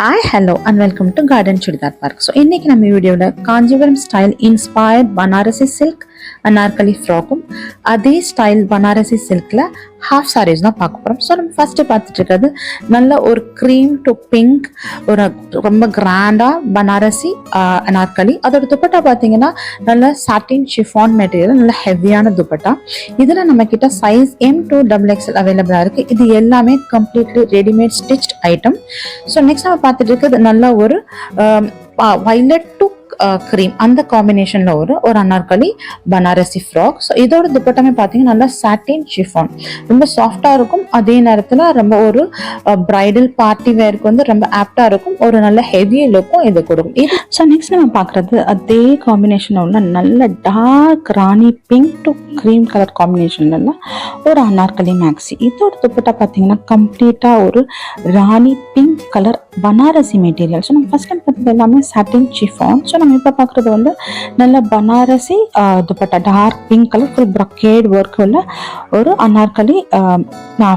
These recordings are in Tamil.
Hi hello and welcome to Garden Chudidar Park. So இன்னைக்கு நம்ம வீடியோவில் Kanchipuram style inspired Banarasi silk Anarkali ஃப்ராக்கும் அதே ஸ்டைல் பனாரசி சில்கில் ஹாஃப் சாரீஸ் தான் பார்க்க போகிறோம். ஸோ நம்ம ஃபஸ்ட்டு பார்த்துட்டு இருக்கிறது நல்ல ஒரு க்ரீம் டு பிங்க் ஒரு ரொம்ப கிராண்டாக பனாரசி அனார்கலி. அதோட துப்பட்டா பார்த்தீங்கன்னா நல்ல சாட்டின் ஷிஃபான் மெட்டீரியல், நல்ல ஹெவியான துப்பட்டா. இதில் நம்ம கிட்ட சைஸ் M2XXL அவைலபிளாக இருக்குது. இது எல்லாமே completely readymade stitched item. So next நம்ம பார்த்துட்டு இருக்கிறது நல்ல ஒரு வைலட் டு கிரீம் அந்த காம்பினேஷன்ல ஒரு அனார்கலி பனாரசி ஃப்ராக். ஸோ இதோட துப்பட்டாமே பார்த்தீங்கன்னா நல்லா சாட்டின் ஷிஃபான், ரொம்ப சாஃப்டா இருக்கும். அதே நேரத்தில் ரொம்ப ஒரு பிரைடல் பார்ட்டி வேருக்கு வந்து ரொம்ப ஆப்டா இருக்கும். ஒரு நல்ல ஹெவி லுக்கும் இது கொடுக்கும். ஸோ நெக்ஸ்ட் நம்ம பார்க்குறது அதே காம்பினேஷன் உள்ள நல்ல dark Rani pink to cream colour காம்பினேஷன்ல ஒரு அனார்கலி மேக்ஸி. இதோட துப்பட்டா பார்த்தீங்கன்னா கம்ப்ளீட்டா ஒரு Rani pink colour Banarasi material. So நம்ம ஃபர்ஸ்ட் டைம் பார்த்தது எல்லாமே சாட்டின் ஷிஃபான். ஸோ நம்ம இப்போ பார்க்குறது வந்து நல்ல Banarasi dupatta, dark pink colour full brocade work உள்ள ஒரு அனார்கலி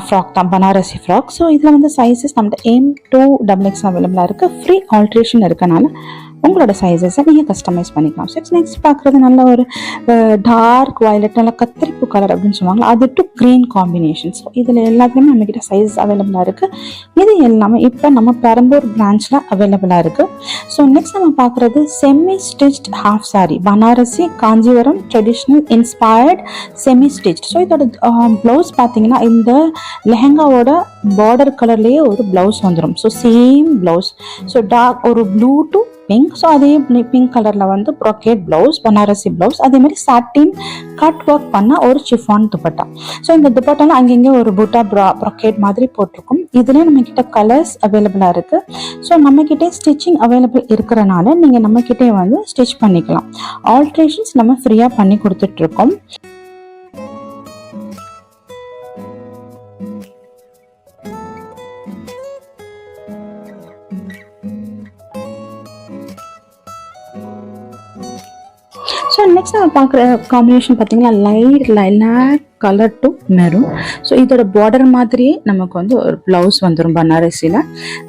ஃப்ராக் தான், பனாரசி ஃப்ராக். ஸோ இதில் வந்து சைஸஸ் நம்மகிட்ட M2XXL அவைலபிளாக இருக்குது. ஃப்ரீ ஆல்ட்ரேஷன் இருக்கனால உங்களோட சைஸஸை நீங்கள் கஸ்டமைஸ் பண்ணிக்கலாம். நெக்ஸ்ட் பார்க்குறது நல்ல ஒரு டார்க் வயலட், நல்ல கத்திரிப்பு கலர் அப்படின்னு சொல்லுவாங்க, அது டு க்ரீன் காம்பினேஷன். ஸோ இதில் எல்லாத்துலேயுமே நம்மக்கிட்ட சைஸ் அவைலபிளாக இருக்குது. இது எல்லாமே இப்போ நம்ம பெரம்பூர் பிரான்ச்சில் அவைலபிளாக இருக்குது. ஸோ நெக்ஸ்ட் நம்ம பார்க்குறது semi stitched half saree Banarasi Kanchipuram traditional inspired semi stitched. So இதோட ப்ளவுஸ் பார்த்தீங்கன்னா இந்த லெஹங்காவோட பார்டர் கலர்லேயே ஒரு ப்ளவுஸ் வந்துடும். So same blouse, so dark ஒரு ப்ளூ டு பிங்க். ஸோ அதே பிங்க் கலர்ல வந்து ப்ரொக்கேட் பிளவுஸ், பனாரசி பிளவுஸ், அதே மாதிரி சாட்டின் கட் ஒர்க் பண்ண ஒரு சிஃபான் துப்பட்டா. ஸோ இந்த துப்பட்டால அங்கங்கே ஒரு புட்டா ப்ரொக்கேட் மாதிரி போட்டிருக்கும். இதுல நம்ம கிட்ட கலர்ஸ் அவைலபிளா இருக்கு. ஸோ நம்ம கிட்டே ஸ்டிச்சிங் அவைலபிள் இருக்கிறனால நீங்க நம்ம கிட்டே வந்து ஸ்டிச் பண்ணிக்கலாம். ஆல்ட்ரேஷன்ஸ் நம்ம ஃப்ரீயா பண்ணி கொடுத்துட்டு இருக்கோம். ஸோ நெக்ஸ்ட் நம்ம பார்க்குற காம்பினேஷன் பார்த்தீங்கன்னா light lilac colour to maroon. So இதோட பார்டர் மாதிரியே நமக்கு வந்து ஒரு ப்ளவுஸ் வந்துடும் பனாரசியில்.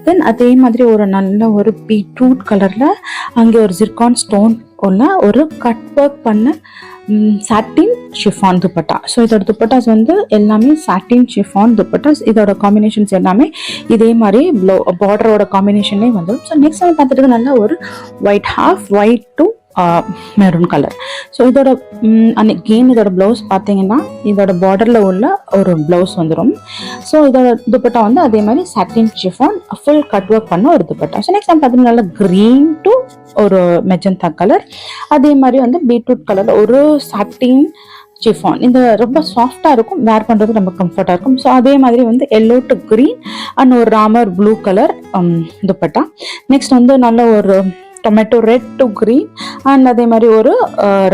தென் அதே மாதிரி ஒரு நல்ல ஒரு பீட்ரூட் கலரில் அங்கே ஒரு ஜிர்கான் ஸ்டோன் உள்ள ஒரு கட் ஒர்க் பண்ண சாட்டின் ஷிஃபான் துப்பட்டா. ஸோ இதோட துப்பட்டாஸ் வந்து எல்லாமே சாட்டின் ஷிஃபான் துப்பட்டாஸ். இதோட காம்பினேஷன்ஸ் எல்லாமே இதே மாதிரி பார்டரோட காம்பினேஷன்லேயே வந்துடும். ஸோ நெக்ஸ்ட் நம்ம பார்த்துட்டு நல்ல ஒரு white half white to maroon colour. So இதோட அகெயின் இதோட ப்ளவுஸ் பார்த்தீங்கன்னா இதோட பார்டரில் உள்ள ஒரு ப்ளவுஸ் வந்துடும். ஸோ இதோட துப்பட்டா வந்து அதே மாதிரி சாட்டின் ஷிஃபான் ஃபுல் கட் ஒர்க் பண்ண ஒரு துப்பட்டா. ஸோ நெக்ஸ்ட் பார்த்தீங்கன்னா நல்ல க்ரீன் டு ஒரு மெஜந்தா கலர், அதே மாதிரி வந்து பீட்ரூட் கலர் ஒரு சாட்டின் ஷிஃபான். இந்த ரொம்ப சாஃப்டாக இருக்கும், வேர் பண்ணுறது ரொம்ப கம்ஃபர்ட்டாக இருக்கும். ஸோ அதே மாதிரி வந்து எல்லோ டு க்ரீன் அண்ட் ஒரு Ramar blue colour dupatta. Next வந்து நல்ல ஒரு tomato red to green and அதே மாதிரி ஒரு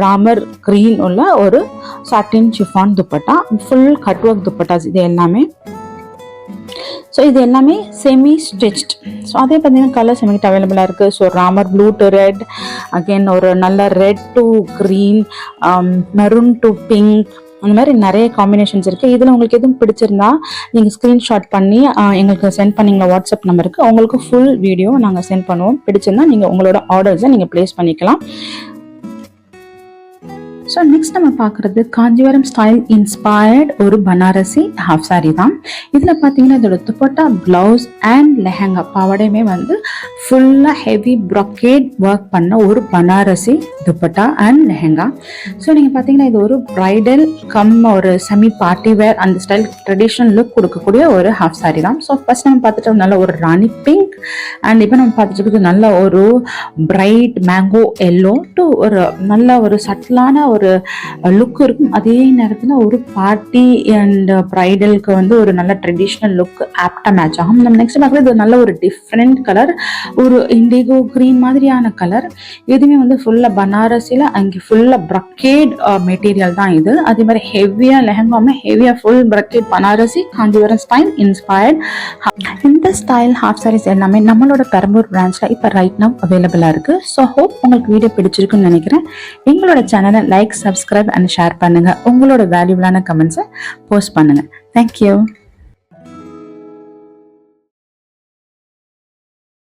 ராமர் கிரீன் உள்ள ஒரு satin chiffon dupatta, full cut work dupattas இது எல்லாமே. ஸோ இது எல்லாமே செமி ஸ்டிச்ட். ஸோ அதே பார்த்தீங்கன்னா கலர்ஸ் எங்கிட்ட அவைலபிளாக இருக்குது. So Ramar blue to red, again ஒரு நல்ல red to green, maroon to pink, அந்த மாதிரி நிறைய காம்பினேஷன்ஸ் இருக்குது. இதில் உங்களுக்கு எதுவும் பிடிச்சிருந்தா நீங்கள் ஸ்க்ரீன்ஷாட் பண்ணி எங்களுக்கு சென்ட் பண்ணிங்களா வாட்ஸ்அப் நம்பருக்கு. உங்களுக்கு ஃபுல் வீடியோ நாங்கள் சென்ட் பண்ணுவோம். பிடிச்சிருந்தா நீங்கள் உங்களோட ஆர்டர்ஸை நீங்கள் ப்ளேஸ் பண்ணிக்கலாம். ஸோ நெக்ஸ்ட் நம்ம பார்க்குறது காஞ்சிபுரம் ஸ்டைல் இன்ஸ்பயர்ட் ஒரு பனாரசி ஹாஃப் சாரி தான். இதில் பார்த்தீங்கன்னா இதோட துப்பட்டா, ப்ளவுஸ் அண்ட் லெஹங்கா பாவாடையுமே வந்து ஃபுல்லாக ஹெவி ப்ரொக்கேட் ஒர்க் பண்ண ஒரு பனாரசி துப்பட்டா அண்ட் லெஹங்கா. ஸோ நீங்கள் பார்த்தீங்கன்னா இது ஒரு ப்ரைடல் கம் ஒரு செமி பார்ட்டி வேர் அந்த ஸ்டைல் ட்ரெடிஷ்னல் லுக் கொடுக்கக்கூடிய ஒரு ஹாஃப் சாரி தான். ஸோ ஃபர்ஸ்ட் நம்ம பார்த்துட்டு நல்ல ஒரு ராணி பிங்க் அண்ட் இப்போ நம்ம பார்த்துட்டு இருக்கிறது நல்ல ஒரு பிரைட் மேங்கோ எல்லோ டு ஒரு நல்ல ஒரு சட்டிலான ஒரு லுக் இருக்கும். அதே நேரத்தில் ஒரு பார்ட்டி அண்ட் பிரைடலுக்கு வந்து ஒரு நல்ல ட்ரெடிஷ்னல் லுக் ஆப்டா மேட்ச் ஆகும். நம்ம நெக்ஸ்ட் பார்க்குறது நல்ல ஒரு டிஃப்ரெண்ட் கலர், ஒரு இண்டிகோ கிரீன் மாதிரியான கலர். எதுவுமே வந்து ஃபுல்லாக பனாரசியில் அங்கே ஃபுல்லாக ப்ரக்கேட் மெட்டீரியல் தான் இது. அதே மாதிரி ஹெவியாக லெஹங்காமே ஹெவியாக full brocade Banarasi Kanchipuram style inspired. இந்த ஸ்டைல் ஹாஃப் சாரீஸ் எல்லாமே நம்மளோட பெரம்பூர் பிரான்ச்சில் இப்போ ரைட் நவ் அவைலபிளாக இருக்குது. ஸோ ஹோப் உங்களுக்கு வீடியோ பிடிச்சிருக்குன்னு நினைக்கிறேன். எங்களோட சேனலை லைக், சப்ஸ்கிரைப் அண்ட் ஷேர் பண்ணுங்கள். உங்களோட வேல்யூபிளான கமெண்ட்ஸை போஸ்ட் பண்ணுங்கள். தேங்க்யூ.